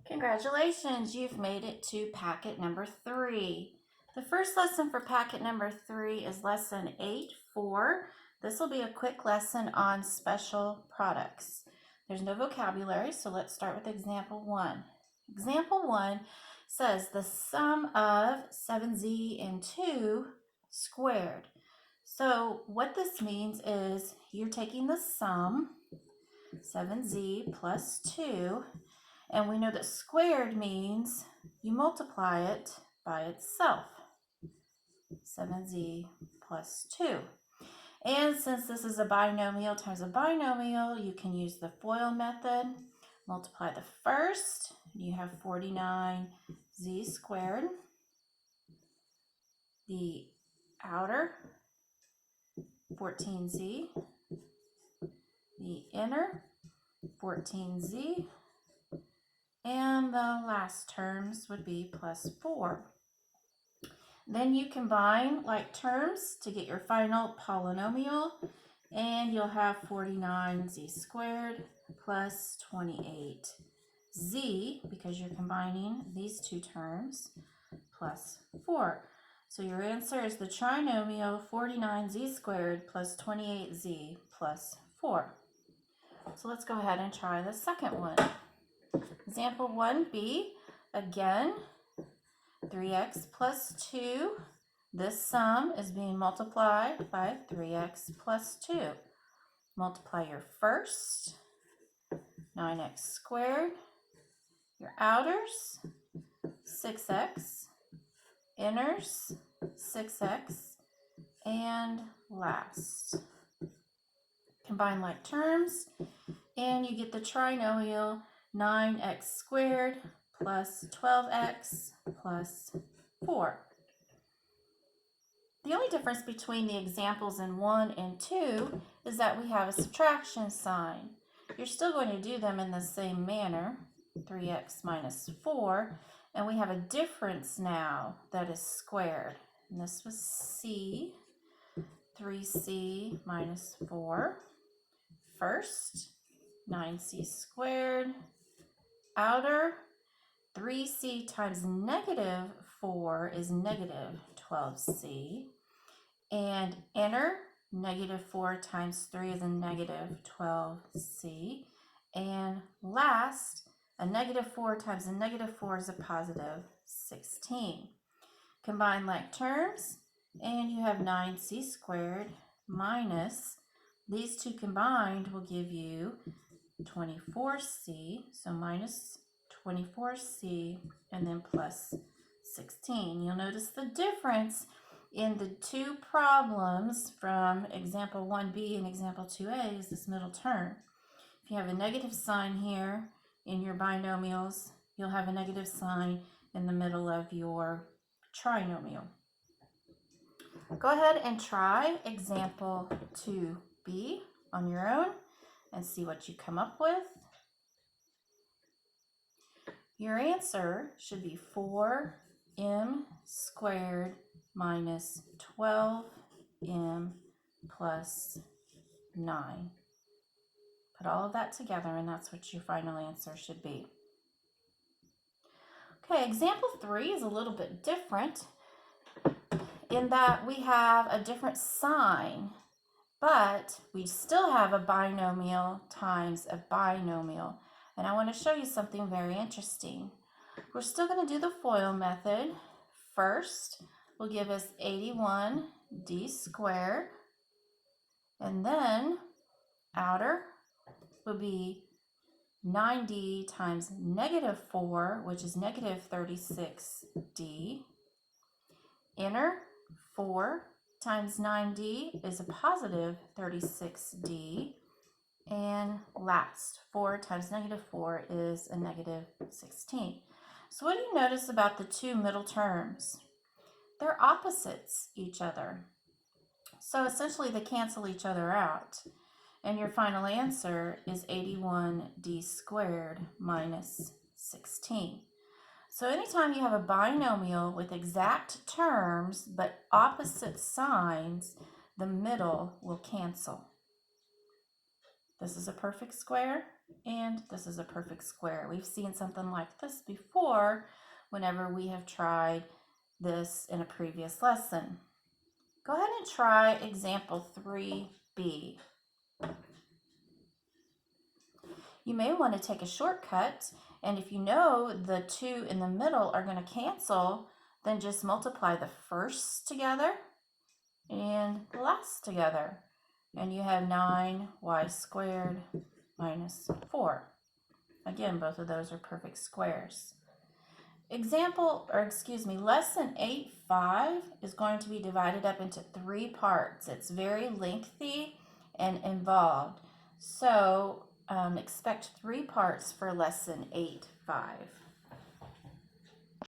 Congratulations, you've made it to packet number 3. The first lesson for packet number 3 is lesson 8-4. This will be a quick lesson on special products. There's no vocabulary, so let's start with example 1. Example 1 says the sum of 7z and 2 squared. So what this means is you're taking the sum, 7z plus 2, and we know that squared means you multiply it by itself, 7z plus 2. And since this is a binomial times a binomial, you can use the FOIL method. Multiply the first, you have 49z squared. The outer, 14z. The inner, 14z. And the last terms would be plus 4. Then you combine like terms to get your final polynomial, and you'll have 49z squared plus 28z, because you're combining these two terms, plus 4. So your answer is the trinomial 49z squared plus 28z plus 4. So let's go ahead and try the second one. Example 1b, again, 3x plus 2. This sum is being multiplied by 3x plus 2. Multiply your first, 9x squared, your outers, 6x, inners, 6x, and last. Combine like terms, and you get the trinomial 9x squared plus 12x plus 4. The only difference between the examples in 1 and 2 is that we have a subtraction sign. You're still going to do them in the same manner, 3x minus 4, and we have a difference now that is squared. And this was c, 3c minus 4. First, 9c squared. Outer, 3c times negative 4 is negative 12c. And inner, negative 4 times 3 is a negative 12c. And last, a negative 4 times a negative 4 is a positive 16. Combine like terms, and you have 9c squared minus, these two combined will give you 24c, so minus 24c, and then plus 16. You'll notice the difference in the two problems from example 1b and example 2a is this middle term. If you have a negative sign here in your binomials, you'll have a negative sign in the middle of your trinomial. Go ahead and try example 2b on your own and see what you come up with. Your answer should be 4m squared minus 12m plus 9. Put all of that together, and that's what your final answer should be. Okay, example 3 is a little bit different in that we have a different sign, but we still have a binomial times a binomial. And I want to show you something very interesting. We're still going to do the FOIL method. First will give us 81d squared, and then outer will be 9d times negative 4, which is negative 36d. Inner, 4 times 9d is a positive 36d. And last, 4 times negative 4 is a negative 16. So what do you notice about the two middle terms? They're opposites each other. So essentially they cancel each other out. And your final answer is 81d squared minus 16. So anytime you have a binomial with exact terms but opposite signs, the middle will cancel. This is a perfect square. and this is a perfect square. We've seen something like this before whenever we have tried this in a previous lesson. Go ahead and try example 3b. You may want to take a shortcut, and if you know the 2 in the middle are going to cancel, then just multiply the first together and the last together. And you have 9y squared minus 4. Again, both of those are perfect squares. Lesson 8.5 is going to be divided up into 3 parts. It's very lengthy and involved. So expect 3 parts for lesson 8.5.